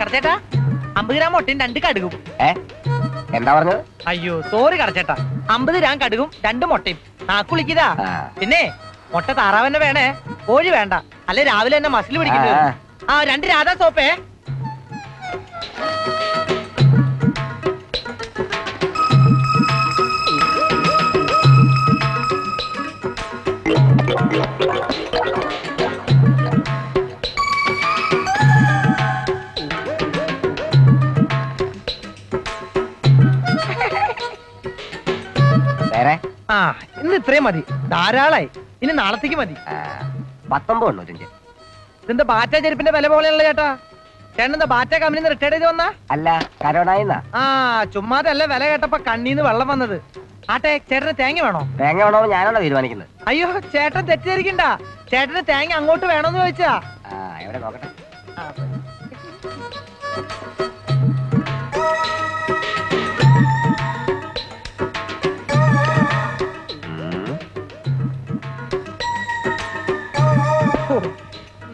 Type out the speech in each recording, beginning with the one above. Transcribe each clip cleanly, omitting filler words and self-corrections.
കടച്ചേട്ടാ 50 gram മുട്ടയും 2 കടുകും. എന്താ പറഞ്ഞത്? അയ്യോ സോറി കടച്ചേട്ടാ, 50 ഗ്രാം കടുകും 2 മുട്ടയും. നാക്കുളിക്കതാ. പിന്നെ മുട്ട താറാവന്നെ വേണേ, കോഴി വേണ്ട, അല്ലെ രാവിലെ തന്നെ മസിൽ പിടിക്കുന്നത്. 2 രാധാ സോപ്പേ. ഇന്ന് ഇത്രയും മതി, ധാരാളായി. ഇനി നാളത്തേക്ക് മതി. 19.95. ഇതിന്റെ ബാറ്റ ചെരുപ്പിന്റെ വില പോലെയുള്ള ചേട്ടാ. ചേട്ടൻ എന്താ ബാറ്റ കമ്പനി റിട്ടയർഡ് ചെയ്ത് വന്നാ? അല്ല, കരോണായിന്നാ. ചുമ്മാതല്ല, വില കേട്ടപ്പോ കണ്ണീന്ന് വെള്ളം വന്നത്. ആട്ടെ, ചേട്ടന് തേങ്ങ വേണോ? തേങ്ങ വേണോ ഞാനാണോ തീരുമാനിക്കുന്നത്? അയ്യോ ചേട്ടൻ തെറ്റിദ്ധരിക്കണ്ട, ചേട്ടന് തേങ്ങ അങ്ങോട്ട് വേണോന്ന് ചോദിച്ചാ. എവിടെ നോക്കട്ടെ.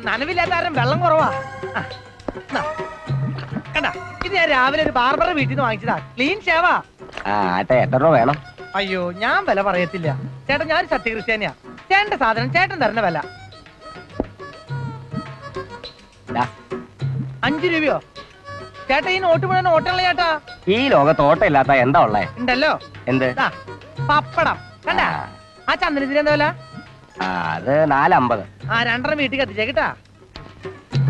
നനവില്ലാത്ത ആരും വെള്ളം കുറവാ. കണ്ടാ, ഇത് ഞാൻ രാവിലെ ഒരു ബാർബറുടെ വീട്ടിൽ നിന്ന് വാങ്ങിച്ചതാ. ക്ലീൻ ഷേവാ. എത്ര രൂപ വേണം? അയ്യോ ഞാൻ വില പറയത്തില്ല ചേട്ടൻ, ഞാൻ സത്യക്രിസ്ത്യാനിയാ. ചേട്ടന്റെ സാധനം ചേട്ടൻ തരുന്ന വില 5 രൂപയോ? ചേട്ടാ ഈ നോട്ട് മുഴുവൻ ഓട്ടമുള്ള ചേട്ടാ. ഈ ലോകത്ത് ഓട്ടം ഇല്ലാത്ത എന്താ ഉള്ളേ? ഉണ്ടല്ലോ. എന്ത്? പപ്പടം കണ്ടാ. ആ ചന്ദനത്തിന് എന്താ വില? അത് 4.50. 2.5 വീട്ടിൽ കത്തിച്ചേട്ടാ.